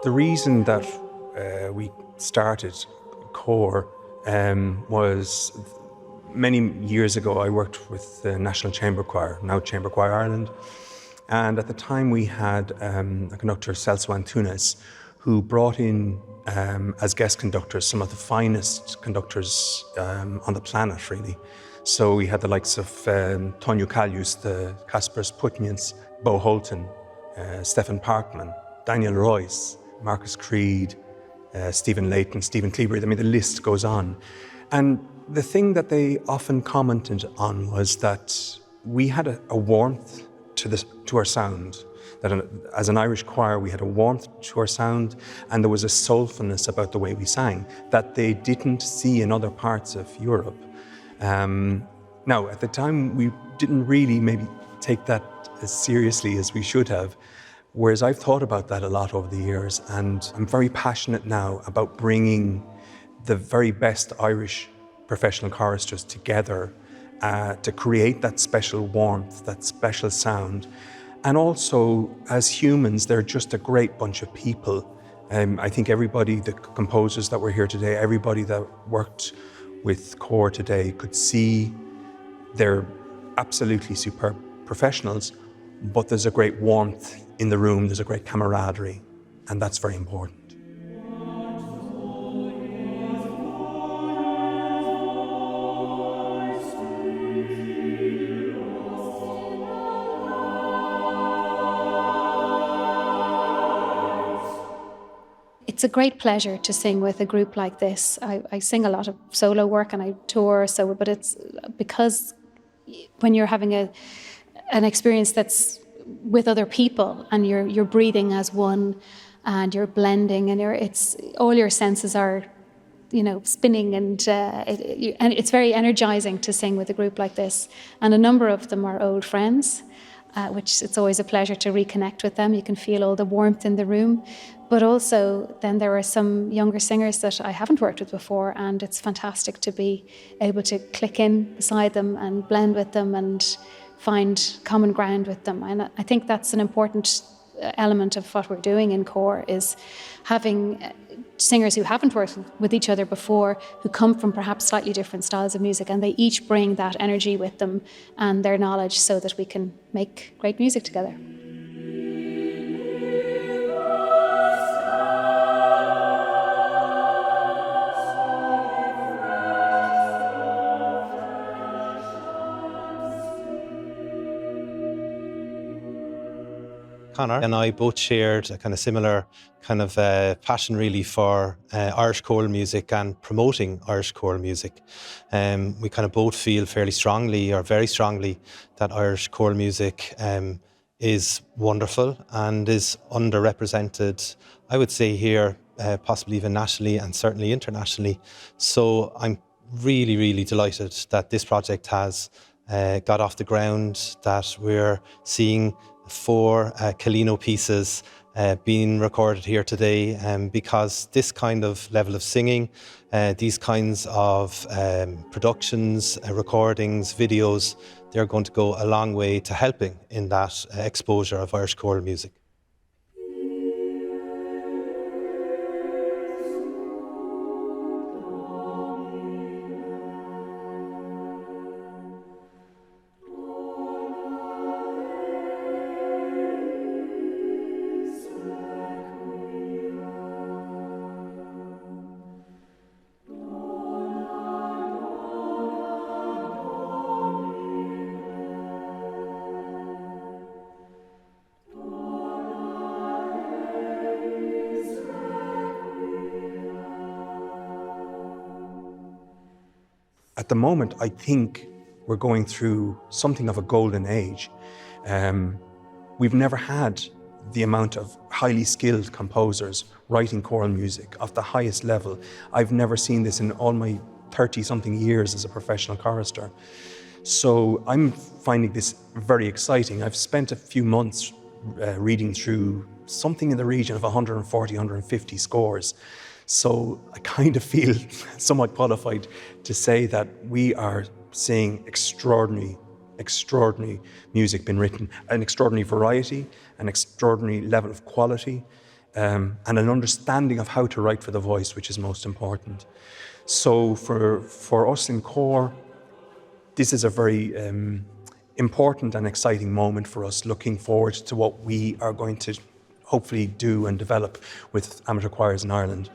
The reason that we started CORE was many years ago. I worked with the National Chamber Choir, now Chamber Choir Ireland, and at the time we had a conductor, Celso Antunes, who brought in as guest conductors some of the finest conductors on the planet, really. So we had the likes of Tonio Kallius, the Kaspers Putnians, Bo Holton, Stephen Parkman, Daniel Royce, Marcus Creed, Stephen Layton, Stephen Cleaver. I mean, the list goes on. And the thing that they often commented on was that we had a warmth to our sound. That as an Irish choir, we had a warmth to our sound, and there was a soulfulness about the way we sang that they didn't see in other parts of Europe. Now, at the time, we didn't really maybe take that as seriously as we should have, whereas I've thought about that a lot over the years, and I'm very passionate now about bringing the very best Irish professional choristers together to create that special warmth, that special sound. And also, as humans, they're just a great bunch of people. I think everybody, the composers that were here today, everybody that worked with CORE today could see they're absolutely superb professionals, but there's a great warmth in the room, there's a great camaraderie, and that's very important. It's a great pleasure to sing with a group like this. I sing a lot of solo work and I tour, but it's because when you're having an experience that's with other people and you're breathing as one and you're blending and it's all your senses are, spinning and it's very energizing to sing with a group like this. And a number of them are old friends, which it's always a pleasure to reconnect with them. You can feel all the warmth in the room. But also, then there are some younger singers that I haven't worked with before, and it's fantastic to be able to click in beside them and blend with them and find common ground with them. And I think that's an important element of what we're doing in CORE, is having singers who haven't worked with each other before, who come from perhaps slightly different styles of music, and they each bring that energy with them and their knowledge so that we can make great music together. Conor and I both shared a kind of similar kind of passion really for Irish choral music and promoting Irish choral music. We kind of both feel fairly strongly or very strongly that Irish choral music is wonderful and is underrepresented, I would say here, possibly even nationally and certainly internationally. So I'm really, really delighted that this project has got off the ground, that we're seeing 4 Cailíno pieces being recorded here today, because this kind of level of singing, these kinds of productions, recordings, videos, they're going to go a long way to helping in that exposure of Irish choral music. At the moment, I think we're going through something of a golden age. We've never had the amount of highly skilled composers writing choral music of the highest level. I've never seen this in all my 30-something years as a professional chorister. So I'm finding this very exciting. I've spent a few months reading through something in the region of 140, 150 scores. So I kind of feel somewhat qualified to say that we are seeing extraordinary music being written, an extraordinary variety, an extraordinary level of quality. and an understanding of how to write for the voice, which is most important. So for us in Corps, this is a very important and exciting moment for us, looking forward to what we are going to hopefully do and develop with amateur choirs in Ireland.